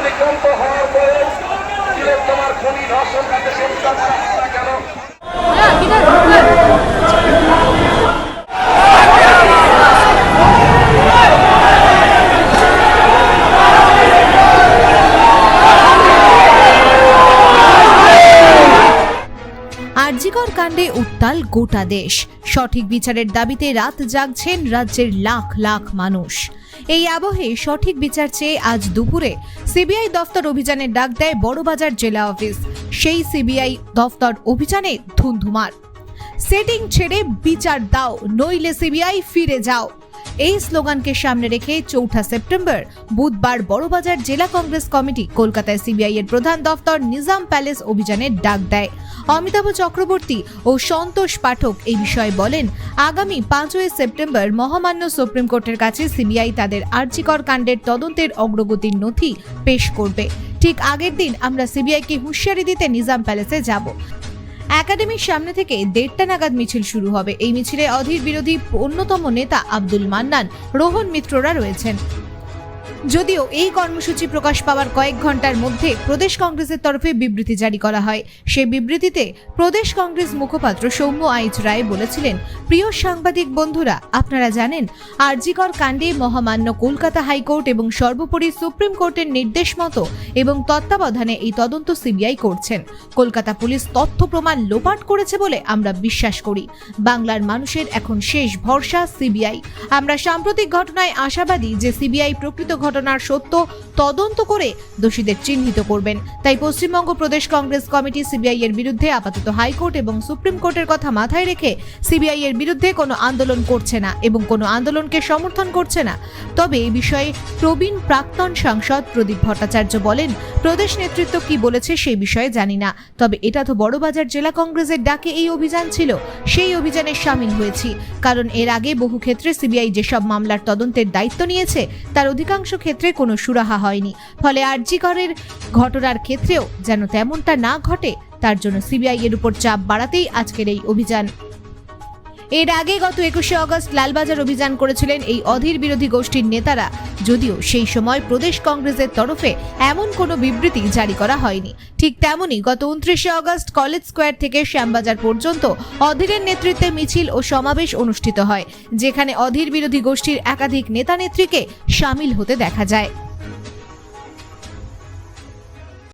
ভূমিকম্প হওয়ার পরে তোমার খনি ধর্ষণ কাজে সত্যতা না কেন? আরজিকর কাণ্ডে উত্তাল গোটা দেশ। সঠিক বিচারের দাবিতে রাত জাগছেন রাজ্যের লাখ লাখ মানুষ। এই আবহে সঠিক বিচার চেয়ে আজ দুপুরে সিবিআই দফতর অভিযানের ডাক দেয় বড়বাজার জেলা অফিস। সেই সিবিআই দফতর অভিযানে ধুন্ধুমার। সেটিং ছেড়ে বিচার দাও, নইলে সিবিআই ফিরে যাও, এই স্লোগানকে সামনে রেখে 4 সেপ্টেম্বর বুধবার বড়বাজার জেলা কংগ্রেস কমিটি কলকাতায় সিবিআই এর প্রধান দফতর নিজাম প্যালেস অভিযানের ডাক দেয়। অমিতাভ চক্রবর্তী ও সন্তোষ পাঠক এই বিষয়ে বলেন, আগামী 5 সেপ্টেম্বর মহামান্য সুপ্রিম কোর্টের কাছে সিবিআই তাদের আরজিকর কাণ্ডের তদন্তের অগ্রগতির নথি পেশ করবে। ঠিক আগের দিন আমরা সিবিআইকে হুঁশিয়ারি দিতে নিজাম প্যালেসে যাব। একাডেমির সামনে থেকে 1:30 নাগাদ মিছিল শুরু হবে। এই মিছিলে অধীর বিরোধী অন্যতম নেতা আব্দুল মান্নান, রোহন মিত্ররা রয়েছেন। যদিও এই কর্মসূচি প্রকাশ পাওয়ার কয়েক ঘন্টার মধ্যে প্রদেশ কংগ্রেসের তরফে বিবৃতি জারি করা হয়। সেই বিবৃতিতে প্রদেশ কংগ্রেস মুখপাত্র সৌম্য আইচ রায় বলেছিলেন, প্রিয় সাংবাদিক বন্ধুরা, আপনারা জানেন আরজিকর কাণ্ডে মহামান্য কলকাতা হাইকোর্ট এবং সর্বোপরি সুপ্রিম কোর্টের নির্দেশ মতো এবং তত্ত্বাবধানে এই তদন্ত সিবিআই করছেন। কলকাতা পুলিশ তথ্য প্রমাণ লোপাট করেছে বলে আমরা বিশ্বাস করি। বাংলার মানুষের এখন শেষ ভরসা সিবিআই। আমরা সাম্প্রতিক ঘটনায় আশাবাদী যে সিবিআই প্রকৃত ঘটনার সত্য তদন্ত করে দোষীদের চিহ্নিত করবেন। তাই পশ্চিমবঙ্গ প্রদেশ কংগ্রেস কমিটি সিবিআই এর বিরুদ্ধে আপাতত হাইকোর্ট এবং সুপ্রিম কোর্টের কথা মাথায় রেখে সিবিআই এর বিরুদ্ধে কোনো আন্দোলন করছে না এবং কোনো আন্দোলনকে সমর্থন করছে না। তবে এই বিষয়ে প্রবীণ প্রাক্তন সাংসদ প্রদীপ ভট্টাচার্য বলেন, প্রদেশ নেতৃত্ব কি বলেছে সেই বিষয়ে জানি না, তবে এটা তো বড়বাজার জেলা কংগ্রেসের ডাকে এই অভিযান ছিল, সেই অভিযানে সামিল হয়েছি। কারণ এর আগে বহু ক্ষেত্রে সিবিআই যেসব মামলার তদন্তের দায়িত্ব নিয়েছে তার অধিকাংশ ক্ষেত্রে কোনো সুরাহা হয়নি। ফলে আরজিকরের ঘটনার ক্ষেত্রেও যেন তেমনটা না ঘটে, তার জন্য সিবিআই এর উপর চাপ বাড়াতেই আজকের এই অভিযান। এর আগে গত 21 আগস্ট লালবাজার অভিযান করেছিলেন এই অধীর বিরোধী গোষ্ঠীর নেতারা, যদিও সেই সময় প্রদেশ কংগ্রেসের তরফে এমন কোনো বিবৃতি জারি করা হয়নি। ঠিক তেমনই গত 29 আগস্ট কলেজ স্কোয়ার থেকে শ্যামবাজার পর্যন্ত অধীরের নেতৃত্বে মিছিল ও সমাবেশ অনুষ্ঠিত হয়, যেখানে অধীর বিরোধী গোষ্ঠীর একাধিক নেতা নেত্রীকে সামিল হতে দেখা যায়।